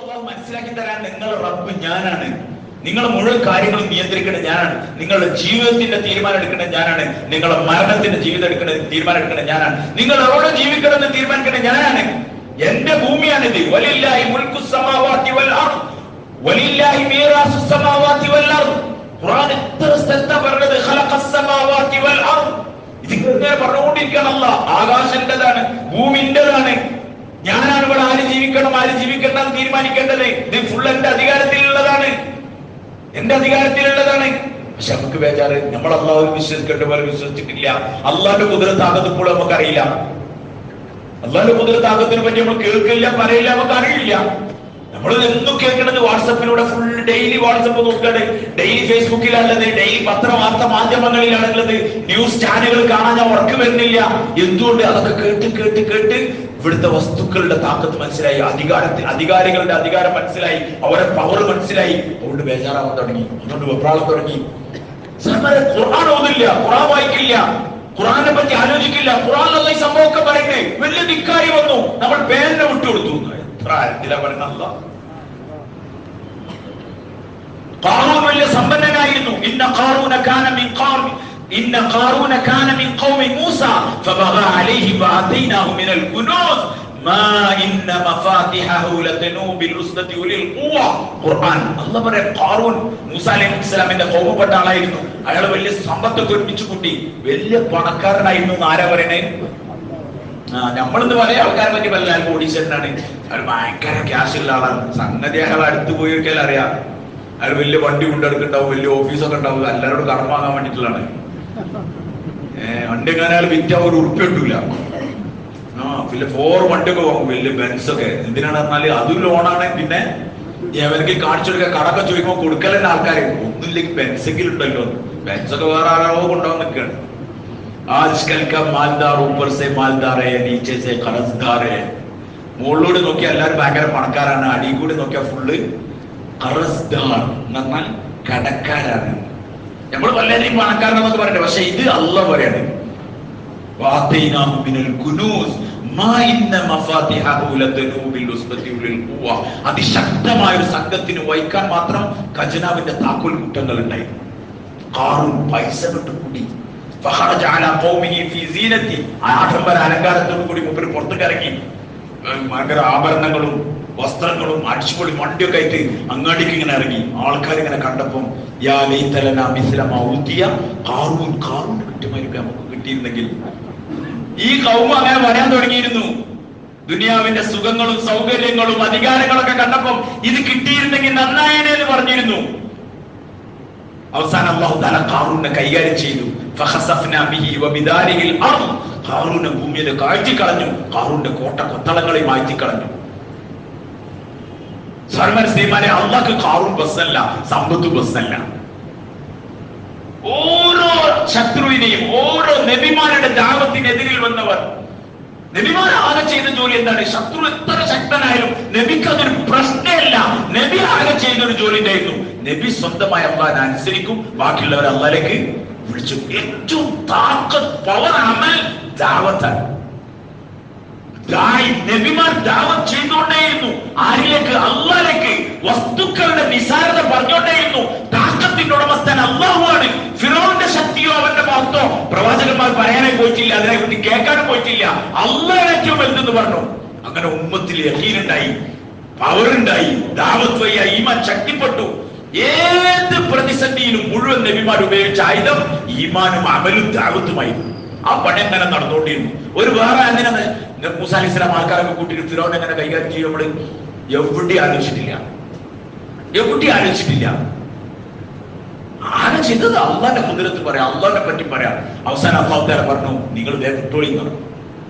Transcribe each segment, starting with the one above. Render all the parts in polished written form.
അല്ലാഹു മനസ്സിലാക്കി തരാൻ നിങ്ങളുടെ റബ്ബ് ഞാനാണ്, നിങ്ങളുടെ മുഴുവൻ കാര്യങ്ങളും നിയന്ത്രിക്കേണ്ടത് ഞാനാണ്, നിങ്ങളുടെ ജീവിതത്തിന്റെ തീരുമാനം എടുക്കേണ്ടത് ഞാനാണ്, നിങ്ങളുടെ മരണത്തിന്റെ ജീവിതം എടുക്കേണ്ടത് തീരുമാനം എടുക്കേണ്ടത് ഞാനാണ്, നിങ്ങൾ എവിടെ ജീവിക്കണമെന്ന് തീരുമാനിക്കേണ്ടത് ഞാനാണ്. എന്റെ ഭൂമിയാണിത്. വലില്ലാഹി മുൽക്കു സമാവാതി വൽ അർദ് വലില്ലാഹി മീറാസു സമാവാതി വൽ അർദ്. ഖുർആൻ എത്ര സ്ഥലത്താ പറഞ്ഞത് ഖലഖസ് സമാവാതി വൽ അർദ്. ഇതിങ്ങനെ പറഞ്ഞുകൊണ്ടിരിക്കുകയാണ്. അല്ലാഹ് ആകാശന്റേതാണ്, ഭൂമിന്റേതാണ്, ഞാനാണ് ഇവിടെ ആര് ജീവിക്കണം ആര് ജീവിക്കണ്ടെന്ന് തീരുമാനിക്കേണ്ടത്. ഇത് ഫുൾ എന്റെ അധികാരത്തിലുള്ളതാണ്, എന്റെ അധികാരത്തിലുള്ളതാണ്. പക്ഷെ നമുക്ക് ബേജാറ്, നമ്മൾ അള്ളാഹു വിശ്വസിക്കേണ്ട പോലെ വിശ്വസിച്ചിട്ടില്ല. അള്ളാന്റെ കുതിരത്താകത്ത് ഇപ്പോൾ നമുക്കറിയില്ല. അള്ളാന്റെ കുതിരത്താകത്തിനെ പറ്റി നമ്മൾ കേൾക്കില്ല, പറയില്ല, നമുക്ക് അറിയില്ല. നമ്മൾ എന്നും കേൾക്കുന്നത് വാട്സപ്പിലൂടെ ഫുൾ ഡെയിലി വാട്സപ്പ് നോക്കുകയാണ്, ഡെയിലി ഫേസ്ബുക്കിലാണുള്ളത്, ഡെയിലി പത്രവാർത്ത മാധ്യമങ്ങളിലാണുള്ളത്, ന്യൂസ് ചാനലുകൾ കാണാൻ ഞാൻ ഉറക്കു വരുന്നില്ല. എന്തുകൊണ്ട്? അതൊക്കെ കേട്ട് കേട്ട് കേട്ട് ഇവിടുത്തെ വസ്തുക്കളുടെ താക്കത്ത് മനസ്സിലായി, അധികാരികളുടെ അധികാരം മനസ്സിലായി, അവരെ പവർ മനസ്സിലായി. അതുകൊണ്ട് ബേജാറാവാൻ തുടങ്ങി, അതുകൊണ്ട് വെപ്രാളം തുടങ്ങി. ഖുർആൻ ഓതില്ല, ഖുർആൻ വായിക്കില്ല, ഖുർആനെ പറ്റി ആലോചിക്കില്ല. ഖുർആനിലുള്ള ഈ സംഭവമൊക്കെ പറയുന്നേ വലിയ ധിക്കാരി വന്നു, നമ്മൾ പേരിനെ വിട്ടുകൊടുത്തു. എത്ര ആയത്തിലാ പറയുന്നത്? അല്ലാഹ് ഖാറൂൻ വലിയ സമ്പന്നനായിരുന്നു. ഇന്ന ഖാറൂന കാന മിൻ ഖൗമി മൂസ ഫബഗാ അലൈഹി വഅതൈനാഹു മിനൽ കുനൂസ് മാ ഇന്ന മഫാതിഹഹു ലതനൂ ബിൽ ഉസ്ബതി ഉലിൽ ഖുവ. ഖുർആൻ അല്ലാഹ് പറയ ഖാറൂൻ മൂസ അലൈഹിസ്സലാമിന്റെ ഖൗമപ്പെട്ട ആളായിരുന്നു. അയാൾ വലിയ സമ്പത്തൊക്കെ ഒരുമിച്ച് കൂട്ടി വലിയ പണക്കാരനായിരുന്നു എന്ന് ആരാ പറയണേ? നമ്മളെന്ന് പറയാ ആൾക്കാരെ പറ്റി വല്ല കോടീശ്വരനാണ്, അയാൾ ഭയങ്കര ക്യാഷ് ഉള്ള ആളാണ്. സംഗതി അയാൾ അടുത്ത് പോയിരിക്കാൻ അറിയാം. അയാൾ വലിയ വണ്ടി കൊണ്ടെടുക്കുന്നുണ്ടാവും, വലിയ ഓഫീസൊക്കെ ഉണ്ടാവും, എല്ലാവരോടും കടം വാങ്ങാൻ വേണ്ടിട്ടുള്ളതാണ്. വണ്ടി എങ്ങനെ അയാൾ വിറ്റ ഒരു ഉറുപ്പ്യ കിട്ടൂല. പിന്നെ 4 വണ്ടിയൊക്കെ വാങ്ങും, വലിയ ബെൻസൊക്കെ. എന്തിനാണ് പറഞ്ഞാല് അതും ലോണാണ്. പിന്നെ അവർക്ക് കാണിച്ചു കൊടുക്കുക, കടക്കെ ചോദിക്കുമ്പോൾ കൊടുക്കലെന്നെ ആൾക്കാര് ഒന്നുമില്ലെങ്കിൽ ബെൻസെങ്കിലും ഉണ്ടല്ലോ. ബെൻസൊക്കെ വേറെ ആരോ കൊണ്ടുപോകാൻ നിൽക്കുകയാണ്. ആജ്കൽ കാ മാൽദാർ ഊപ്പർ സെ മാൽദാർ ഹൈ നീച്ചെ സെ ഖറസ്ദാർ ഹൈ. മുകളിലൂടെ നോക്കിയാൽ എല്ലാവരും ഭയങ്കര പണക്കാരാണ്, അടിയിൽ കൂടി നോക്കിയാൽ ഫുള്ള് ഖറസ്ദാർ എന്ന് പറഞ്ഞാൽ കടക്കാരാണ്. നമ്മൾ പലരെയും പണക്കാരനെന്നൊക്കെ പറയട്ടെ, പക്ഷെ ഇത് അല്ലാഹ് പറയാണ് വഅതൈനാഹു മിനൽ കുനൂസ് മാ ഇന്ന മഫാതിഹഹു ലതനൂ ബിൽ ഉസ്ബതി ഉലിൽ ഖുവ. അതിശക്തമായ ഒരു സംഘത്തിന് വഹിക്കാൻ മാത്രം ഖജനാവിന്റെ താക്കോൽ കൂട്ടങ്ങൾ ഉണ്ടായിരുന്നു. ഖാറൂൻ പൈസ വിട്ടുകൂടി. ഫഖറജ അലാ ഖൗമിഹി ഫീ സീനതി. ആഡംബര അലങ്കാരത്തോടു കൂടി മൂപ്പര് പുറത്തേക്ക് ഇറങ്ങി. ഭയങ്കര ആഭരണങ്ങളും വസ്ത്രങ്ങളും അടിച്ചുപൊളി വണ്ടിയൊക്കെ ആയിട്ട് അങ്ങാടിക്ക് ഇങ്ങനെ ഇറങ്ങി. ആൾക്കാർ ഇങ്ങനെ കണ്ടപ്പം യാ ലൈതലനാ മിസ്ല മാ ഊതിയ ഖാറൂൻ. ഖാറൂന് കിട്ടുമായിരിക്കും നമുക്ക് കിട്ടിയിരുന്നെങ്കിൽ. ഈ ഖൗമ അങ്ങനെ പറയാൻ തുടങ്ങിയിരുന്നു. ദുനിയാവിന്റെ സുഖങ്ങളും സൗകര്യങ്ങളും അധികാരങ്ങളൊക്കെ കണ്ടപ്പം ഇത് കിട്ടിയിരുന്നെങ്കിൽ നന്നായേനെ എന്ന് പറഞ്ഞിരുന്നു. അവസാനം അല്ലാഹു തആല ഖാറൂനെ കൈകാര്യം ചെയ്തു. ഫഖസഫ്നാ ബിഹി വബിദാരിഹിൽ അർദ്. ഖാറൂനെ ഭൂമിയെ കാഴ്ച കളഞ്ഞു, ഖാറൂന്റെ കോട്ട കൊത്തളങ്ങളെ മാറ്റി കളഞ്ഞു. സർവ്വസ്നേഹമാനെ അല്ലാഹു ഖാറൂൻ ബസ്സല്ല, സമ്പത്ത് ബസ്സല്ല. ഓരോ ശത്രുവിനെയും, ഓരോ നബിമാരുടെ ദഅവത്തിനെതിരിൽ വന്നവർ, നബിമാർ ആകെ ചെയ്ത ജോലി എന്താണ്? ശത്രു എത്ര ശക്തനായാലും നബിക്ക് അതൊരു പ്രശ്നമല്ല. നബി ആകെ ചെയ്തൊരു ജോലി ഉണ്ടായിരുന്നു. നബി സ്വന്തമായി അല്ലാഹുവിനെ അനുസരിക്കും, ബാക്കിയുള്ളവരെ അല്ലാഹുവിലേക്ക് വിളിച്ചു. ഏറ്റവും താക്കത്ത് പവർ അമൽ ദഅവത്താണ്. നബിമാർ ദഅവത്ത് ചെയ്തുകൊണ്ടേയിരുന്നു. ആരിലേക്ക്? അല്ലാഹുവിലേക്ക്. വസ്തുക്കളുടെ നിസാരത പറഞ്ഞുകൊണ്ടേയിരുന്നു. താക്കത്തിന്റെ ഉടമസ്ഥൻ അല്ലാഹുവാണ്. ഫിറൗന്റെ ശക്തിയോ അവന്റെ മഹത്വോ പ്രവാചകന്മാർ പറയാനേ പോയിട്ടില്ല, അതിനെ കുറിച്ച് കേൾക്കാനും പോയിട്ടില്ല. അല്ലാഹു ഏറ്റവും വലുതെന്ന് പറഞ്ഞു. അങ്ങനെ ഉമ്മത്തിൽ യഖീനുണ്ടായി, പവറുണ്ടായി, ദഅവത്ത് വഴി ഈമാൻ ശക്തിപ്പെട്ടു. ഏത് പ്രതിസന്ധിയിലും മുഴുവൻ നബിമാർ ഉപയോഗിച്ച ആയുധം ഈമാനും അമലും ദഅവത്തുമായിരുന്നു. ആ പണി എങ്ങനെ നടന്നുകൊണ്ടിരുന്നു. ഒരു വേറെ എന്തിനാ മൂസാ അലൈഹിസ്സലാം ആൾക്കാരൊക്കെ കൂട്ടിയിട്ട് ഫിറൗനെ എങ്ങനെ കൈകാര്യം ചെയ്യും നമ്മൾ എവിടെ ആലോചിച്ചിട്ടില്ല, എവിടെ ആലോചിച്ചിട്ടില്ല. ആരെ ചെയ്തത് അള്ളാന്റെ കുതിരത്ത് പറയാം, അള്ളാഹിനെ പറ്റി പറയാം. അവസാനം അല്ലാഹു തആല പറഞ്ഞു, നിങ്ങൾ വിട്ടോളി എന്ന് പറഞ്ഞു.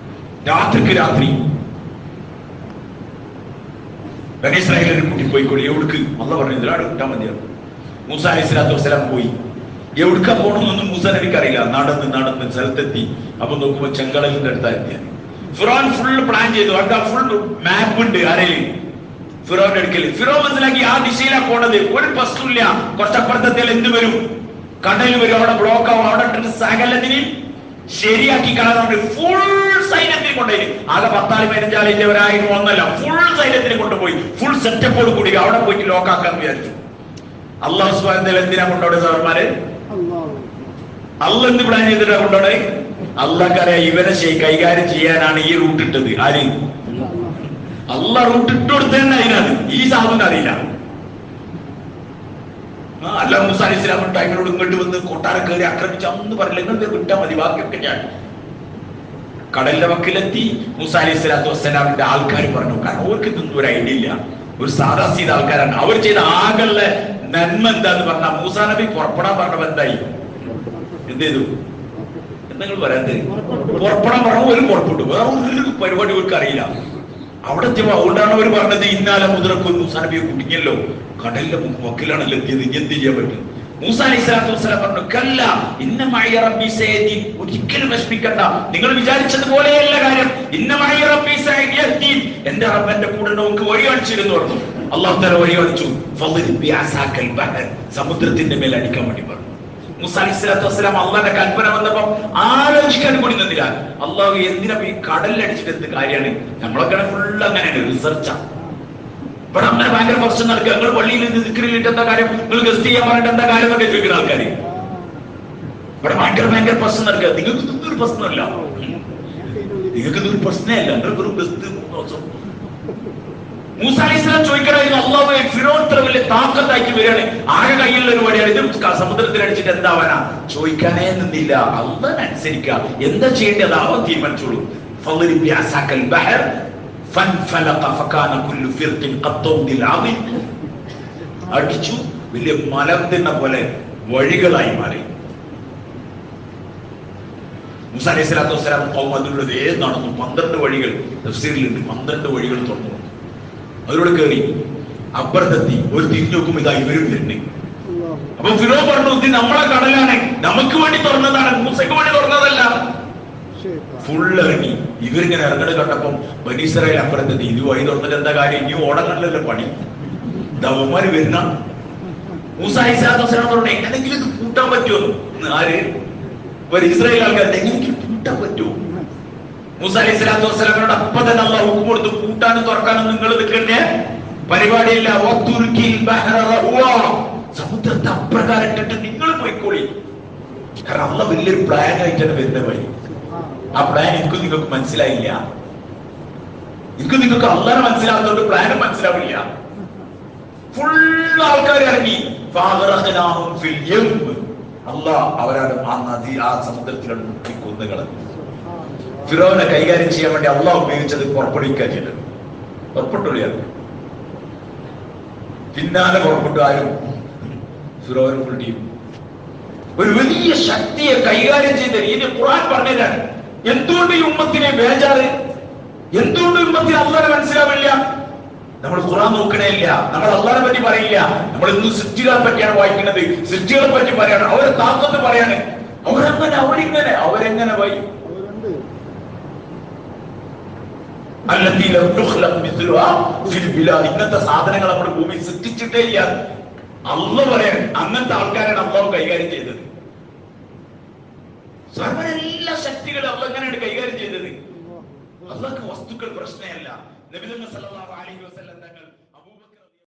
രാത്രിക്ക് രാത്രി ബനി ഇസ്രായേലിനെ കൂട്ടി പോയിക്കോളി. എവിടേക്ക്? അല്ലാഹു പറഞ്ഞു ഇതിലാണ് വിട്ടാൽ മതിയാകും. മൂസാ അലൈഹിസ്സലാത്തു വസ്സലാം പോയി. എവിടേക്കാ പോകണമെന്നൊന്നും മൂസാ നബിക്ക് അറിയില്ല. നടന്ന് സ്ഥലത്തെത്തി. അപ്പൊ നോക്കുമ്പോ ചെങ്കടലിന്റെ അടുത്താ എത്തിയത്. ഫിറോൻ ഫുൾ പ്ലാൻ ചെയ്തു. അവിടെ ഫുൾ മാപ്പ് ഉണ്ട് ആരെയും ഫിറോന്റെ അടുക്കൽ. ഫിറോൻ മനസ്സിലാക്കി ആ ദിശയിലാ പോണത്. ഒരു പ്രശ്നമില്ല, കുറച്ചപ്പുറത്തെത്തിയാൽ എന്ത് വരും? കടൽ വരും, അവിടെ ബ്ലോക്ക് ആവും. അവിടെ സകലത്തിനെയും ശരിയാക്കി കളയാൻ ഫുൾ സൈന്യത്തിന് കൊണ്ടുപോയി. ആകെ 14-15 ഒന്നല്ല, ഫുൾ സൈന്യത്തിന് കൊണ്ടുപോയി. ഫുൾ സെറ്റപ്പോട് കൂടി അവിടെ പോയിട്ട് ലോക്കാക്കാൻ വിചാരിച്ചു. അള്ളാഹു സുബ്ഹാനഹു വ തആല എന്തിനാ കൊണ്ടോടെ സാറന്മാര്? അള്ളാഹ് എന്ത് പ്ലാൻ ചെയ്തിട്ടാ കൊണ്ടോടെ? അള്ളാഹ്ക്കറിയാം ഇവരെ കൈകാര്യം ചെയ്യാനാണ് ഈ റൂട്ട് ഇട്ടത്. ആര്? അള്ളാഹ് റൂട്ട് ഇട്ട് കൊടുത്തതന്നെ അതിനാണ്. ഈ സാധനം അറിയില്ല. അല്ല മൂസ അലൈഹിസ്സലാം ടൈമിനോട് ഇങ്ങോട്ട് വന്ന് കൊട്ടാരം കയറി ആക്രമിച്ച് അന്ന് പറയില്ല, ഇങ്ങോട്ട് വിട്ടാൽ മതി, ബാക്കിയൊക്കെ ഞാൻ. കടലിന്റെ വക്കിലെത്തി. മൂസ അലൈഹിസ്സലാത്തു വസ്സലാമിന്റെ ആൾക്കാർ പറഞ്ഞു, കാരണം അവർക്ക് ഇതൊന്നും ഒരു ഐഡിയ ഇല്ല, ഒരു സാധാ സീത ആൾക്കാരാണ്. അവർ ചെയ്ത ആകെയുള്ള നന്മ എന്താന്ന് പറഞ്ഞാൽ മൂസാ നബി പുറപ്പെടാൻ പറഞ്ഞപ്പോ എന്തായി? എന്ത് ചെയ്തു? എന്തെങ്കിലും പറയാൻ പുറപ്പെടാൻ പറഞ്ഞു. ഒരു പുറപ്പെട്ടു. വേറെ ഒരു പരിപാടി അവർക്ക് അറിയില്ല. അവിടെ അതുകൊണ്ടാണ് അവർ പറഞ്ഞത് ഇന്നാലെ മുതലക്കും മൂസാ നബിയെ കുടുങ്ങിയല്ലോ, കടലിന്റെ വക്കിലാണല്ലോ എത്തിയത്, ഇനി എന്ത് ചെയ്യാൻ പറ്റും? മൂസ അലൈഹിസ്സലാത്തു വസ്സലാം പറഞ്ഞു, കല്ല ഇന്ന മഅയ റബ്ബി സയഹ്ദീൻ, ഒരിക്കലും വിഷമിക്കണ്ട, നിങ്ങൾ വിചാരിച്ചതുപോലെയല്ല കാര്യം. ഇന്ന മഅയ റബ്ബി സയഹ്ദീൻ, എന്റെ റബ്ബ് എന്റെ കൂടെ നമുക്ക് വഴി കാണിച്ചിരുന്നു പറഞ്ഞു. അല്ലാഹു തആല വഴി കാണിച്ചു. ഫളിൽ ബിഅസാക്കൽ ബഹർ, സമുദ്രത്തിന്റെ മേൽ അടിക്കാൻ വേണ്ടി പറഞ്ഞു. മൂസ അലൈഹിസ്സലാത്തു വസ്സലാം അള്ളാന്റെ കൽപ്പന വന്നപ്പോ ആലോചിക്കാൻ കൂടി നിന്നില്ല. അള്ളാഹു എന്തിനാ ഈ കടലിലടിച്ചിട്ട് എന്ത് കാര്യമാണ്? നമ്മളൊക്കെ ഫുള്ള് അങ്ങനെയാണ്, റിസർച്ചാ. ഇവിടെ അങ്ങനെ ഭയങ്കര പ്രശ്നം നടക്കുക. നിങ്ങൾ പള്ളിയിൽ നിന്ന് ദിക്റിലിട്ട് എന്താ കാര്യം, നിങ്ങൾ ഗസ്റ്റ് ചെയ്യാൻ പറഞ്ഞിട്ട് എന്താ കാര്യം എന്നൊക്കെ ചോദിക്കുന്ന ആൾക്കാര്. ഇവിടെ ഭയങ്കര പ്രശ്നം നടക്കുക. നിങ്ങൾക്ക് ഇതൊന്നും ഒരു പ്രശ്നമല്ല, നിങ്ങൾക്ക് ഇതൊരു പ്രശ്നമല്ല, നിങ്ങൾ ഒരു ഗസ്റ്റ്. മൂസ അലൈഹിസ്സലാം ചോദിക്കണമായിരുന്നു, അല്ലാഹുവേ ഫിറോൻ ഇത്ര വലിയ താക്കത്താക്കി വരികയാണ്, ആകെ കയ്യിലുള്ള ഒരു വഴിയാണ്, ഇത് സമുദ്രത്തിൽ അടിച്ചിട്ട് എന്താവാനാ? ചോദിക്കാനേ നിന്നില്ല. അല്ലാഹ് അനുസരിക്കുക, എന്താ ചെയ്യേണ്ടത് അവൻ തീരുമാനിച്ചോളൂ. ഫളിൽ ബിഅസാക്കൽ ബഹർ ഫൻഫലഖ ഫകാന കുല്ലു ഫിർഖിൻ ഖത്തൗദിൽ അദീം, അടിച്ചു, വലിയ മലർത്തിന പോലെ വഴികളായി മാറി. മൂസ അലൈഹിസ്സലാത്തു വസ്സലാം ഖൗമതിലൂടെ നടന്നു. 12 വഴികൾ തഫ്സീറിലുണ്ട്. 12 വഴികൾ തുറന്നു. അതിലൂടെ കയറി അപ്പുറത്തെത്തി. ഒരു തിരിഞ്ഞു നോക്കുമ്പോ ഇതാ ഇവരും വരുന്നേ. അപ്പൊ ഫിറോൻ പറഞ്ഞു, ഇത് നമ്മളെ കടലാണ്, നമുക്ക് വേണ്ടി തുറന്നതാണ്, മൂസയ്ക്ക് വേണ്ടി തുറന്നതല്ല. ഫുള്ള് ഇറങ്ങി. ഇവരിങ്ങനെ ഇറങ്ങണ കണ്ടപ്പം ബനി ഇസ്രായേൽ അപ്പുറത്തെത്തി. ഇത് വഴി തുറന്നിട്ട് എന്താ കാര്യം? ഇനി ഓടണല്ലോ പണി. ദവന്മാര് വരുന്ന. മൂസ അലൈഹിസ്സലാത്തു വസ്സലാം പറഞ്ഞു, എങ്ങനെങ്കിലും ഇത് പൂട്ടാൻ പറ്റുമോ? ആര്? ബനി ഇസ്രായേൽ ആൾക്കാർ എങ്ങനെങ്കിലും പൂട്ടാൻ പറ്റുമോ? മൂസ അലൈഹിസ്സലാത്തു വസ്സലാമിനോട് അപ്പൊ തന്നെ അല്ലാഹു ഹുക്കം കൊടുത്തു, പൂട്ടാനും തുറക്കാനും നിങ്ങൾ നിൽക്കണ്ടേ, പരിപാടിയില്ല. സമുദ്രത്തെ അപ്രകാരം ഇട്ടിട്ട് നിങ്ങൾ പോയിക്കോളി. കാരണം അള്ളാഹ് വലിയൊരു പ്ലാൻ ആയിട്ടാണ് വരുന്നത് വഴി. ആ പ്ലാൻ എനിക്ക് നിങ്ങൾക്ക് മനസ്സിലായില്ല. നിങ്ങൾക്ക് അള്ളാഹനെ മനസ്സിലാകുന്നതുകൊണ്ട് പ്ലാനും മനസ്സിലാവില്ല. ഫുൾ ആൾക്കാർ ഇറങ്ങി. അള്ളാഹ് അവരാണ് ആ നദി, ആ സമുദ്രത്തിലാണ് മുക്കി കൊന്നുകളഞ്ഞു. ഫിറോനെ കൈകാര്യം ചെയ്യാൻ വേണ്ടി അള്ളാഹ് ഉപയോഗിച്ചത് പുറപ്പെടുവിക്കാൻ ചെയ്തത്. പുറപ്പെട്ടുള്ളിയാ പിന്നാലെ പുറപ്പെട്ടു. ആരും? ഫിറോൻ ഫുൾ ടീം. ഒരു വലിയ ശക്തിയെ കൈകാര്യം ചെയ്ത രീതി ഖുർആൻ പറഞ്ഞതാണ്. എന്തുകൊണ്ട് ഈ ഉമ്മത്തിനെ ബേജാറ്? എന്തുകൊണ്ട് ഉമ്മത്തിന് അള്ളാഹനെ മനസ്സിലാവില്ല? നമ്മൾ ഖുർആൻ നോക്കണേ ഇല്ല, നമ്മൾ അള്ളാഹനെ പറ്റി പറയില്ല. നമ്മൾ ഇന്ന് സൃഷ്ടികളെ പറ്റിയാണ് വായിക്കുന്നത്. സൃഷ്ടികളെ പറ്റി പറയാണ്, അവരെ താക്കത്ത് പറയാണ്. അവരെങ്ങനെ അവരെങ്ങനെ പോയി? ഇന്നത്തെ സാധനങ്ങൾ നമ്മുടെ ഭൂമി സൃഷ്ടിച്ചിട്ടേ ഇല്ല. അള്ളാഹ് പറയാൻ അങ്ങനത്തെ ആൾക്കാരാണ് അള്ളാഹു കൈകാര്യം ചെയ്തത്. എല്ലാ ശക്തികളും അള്ളാഹ് എങ്ങനെയാണ് കൈകാര്യം ചെയ്തത്? അള്ളാഹ്ക്ക് വസ്തുക്കൾ പ്രശ്നമല്ല. നബി സല്ലല്ലാഹു അലൈഹി വസല്ലം